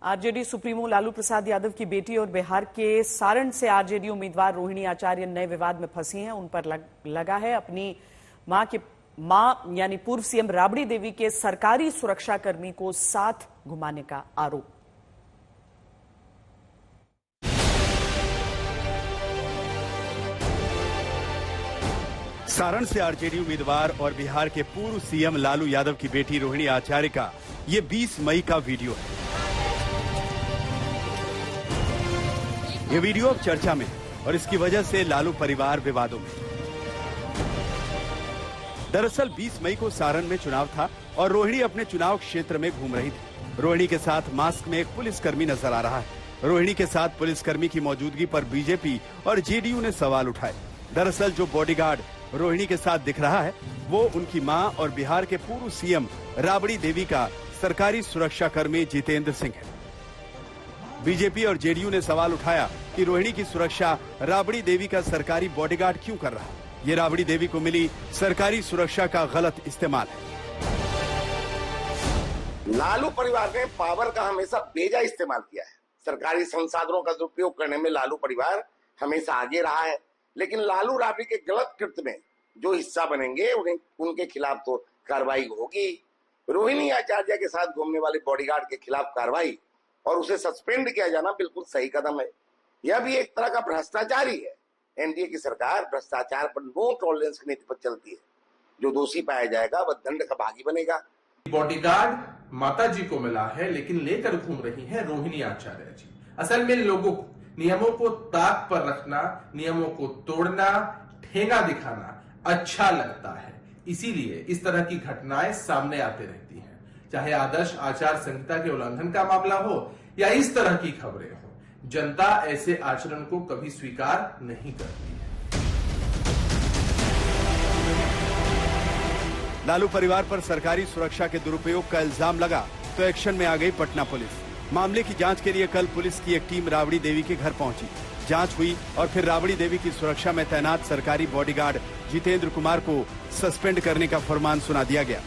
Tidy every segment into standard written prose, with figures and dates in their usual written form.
RJD supremo Lalu Prasad Yadav की बेटी और बिहार के सारण से आरजेडी उम्मीदवार रोहिणी आचार्य नए विवाद में फंसी हैं। उन पर लगा है अपनी मां यानी पूर्व सीएम राबड़ी देवी के सरकारी सुरक्षाकर्मी को साथ घुमाने का आरोप। सारण से आरजेडी उम्मीदवार और बिहार के पूर्व सीएम लालू यादव की बेटी रोहिणी आचार्य का ये 20 मई का वीडियो है। ये वीडियो अब चर्चा में है और इसकी वजह से लालू परिवार विवादों में। दरअसल 20 मई को सारण में चुनाव था और रोहिणी अपने चुनाव क्षेत्र में घूम रही थी। रोहिणी के साथ मास्क में एक पुलिसकर्मी नजर आ रहा है। रोहिणी के साथ पुलिसकर्मी की मौजूदगी पर बीजेपी और जेडीयू ने सवाल उठाए। दरअसल जो बॉडीगार्ड रोहिणी के साथ दिख रहा है वो उनकी मां और बिहार के पूर्व सीएम राबड़ी देवी का सरकारी सुरक्षा कर्मी जितेंद्र सिंह है। बीजेपी और जेडीयू ने सवाल उठाया कि रोहिणी की सुरक्षा राबड़ी देवी का सरकारी बॉडीगार्ड क्यों कर रहा है। ये राबड़ी देवी को मिली सरकारी सुरक्षा का गलत इस्तेमाल है। लालू परिवार ने पावर का हमेशा बेजा इस्तेमाल किया है। सरकारी संसाधनों का दुरुपयोग करने में लालू परिवार हमेशा आगे रहा है, लेकिन लालू राबड़ी के गलत कृत्य में जो हिस्सा बनेंगे उनके खिलाफ तो कार्रवाई होगी। रोहिणी आचार्य के साथ घूमने वाले बॉडीगार्ड के खिलाफ कार्रवाई और उसे सस्पेंड किया जाना बिल्कुल सही कदम है। यह भी एक तरह का भ्रष्टाचार ही है। एनडीए की सरकार भ्रष्टाचार पर नो टॉलरेंस की नीति पर चलती है। जो दोषी पाया जाएगा वह दंड का भागी बनेगा। बॉडीगार्ड माता जी को मिला है, लेकिन लेकर घूम रही है रोहिणी आचार्य जी। असल में लोगों को नियमों को ताक पर रखना, नियमों को तोड़ना, ठेंगा दिखाना अच्छा लगता है। इसीलिए इस तरह की घटनाएं सामने आते रहती हैं, चाहे आदर्श आचार संहिता के उल्लंघन का मामला हो या इस तरह की खबरें हो। जनता ऐसे आचरण को कभी स्वीकार नहीं करती है। लालू परिवार पर सरकारी सुरक्षा के दुरुपयोग का इल्जाम लगा तो एक्शन में आ गई पटना पुलिस। मामले की जांच के लिए कल पुलिस की एक टीम राबड़ी देवी के घर पहुंची। जांच हुई और फिर राबड़ी देवी की सुरक्षा में तैनात सरकारी बॉडीगार्ड जितेंद्र कुमार को सस्पेंड करने का फरमान सुना दिया गया।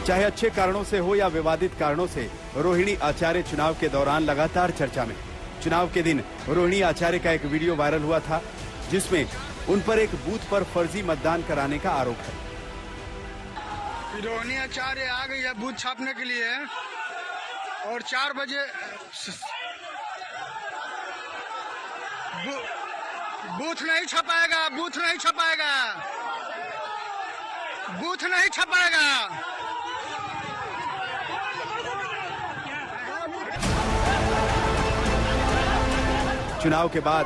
चाहे अच्छे कारणों से हो या विवादित कारणों से, रोहिणी आचार्य चुनाव के दौरान लगातार चर्चा में। चुनाव के दिन रोहिणी आचार्य का एक वीडियो वायरल हुआ था जिसमें उन पर एक बूथ पर फर्जी मतदान कराने का आरोप है। रोहिणी आचार्य आ गई है बूथ छापने के लिए और 4 बजे बूथ नहीं छपाएगा, बूथ नहीं छपाएगा, बूथ नहीं छपाएगा। चुनाव के बाद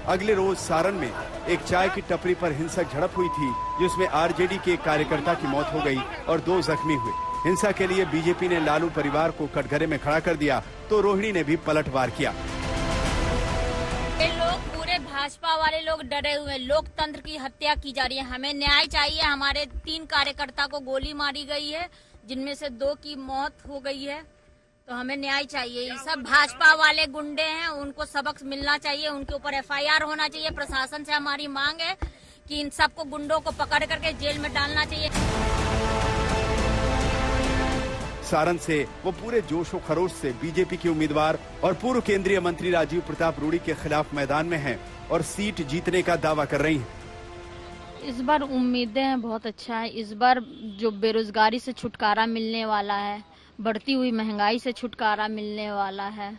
अगले रोज सारण में एक चाय की टपरी पर हिंसक झड़प हुई थी जिसमें आरजेडी के एक कार्यकर्ता की मौत हो गई और 2 जख्मी हुए। हिंसा के लिए बीजेपी ने लालू परिवार को कटघरे में खड़ा कर दिया तो रोहिणी ने भी पलटवार किया। ये लोग पूरे भाजपा वाले लोग डरे हुए, लोकतंत्र की हत्या की जा रही है। हमें न्याय चाहिए। हमारे 3 कार्यकर्ता को गोली मारी गई है, जिनमें से 2 की मौत हो गई है, तो हमें न्याय चाहिए। ये सब भाजपा वाले गुंडे हैं, उनको सबक मिलना चाहिए, उनके ऊपर एफआईआर होना चाहिए। प्रशासन से हमारी मांग है कि इन सबको गुंडों को पकड़ करके जेल में डालना चाहिए। सारण से वो पूरे जोश और खरोश से बीजेपी के उम्मीदवार और पूर्व केंद्रीय मंत्री राजीव प्रताप रूडी के खिलाफ मैदान में हैं और सीट जीतने का दावा कर रही हैं। इस बार उम्मीदें हैं बहुत अच्छा है। इस बार जो बेरोजगारी से छुटकारा मिलने वाला है, बढ़ती हुई महंगाई से छुटकारा मिलने वाला है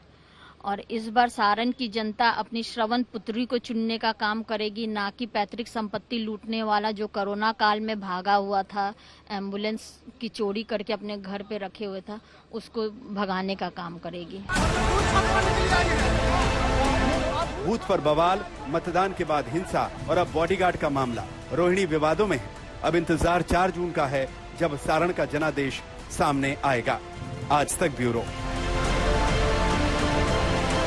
और इस बार सारण की जनता अपनी श्रवण पुत्री को चुनने का काम करेगी, ना कि पैतृक संपत्ति लूटने वाला जो कोरोना काल में भागा हुआ था, एम्बुलेंस की चोरी करके अपने घर पे रखे हुए था, उसको भगाने का काम करेगी। बूथ पर बवाल, मतदान के बाद हिंसा और अब बॉडीगार्ड का मामला। रोहिणी विवादों में है। अब इंतजार 4 जून का है जब सारण का जनादेश सामने आएगा। आज तक ब्यूरो।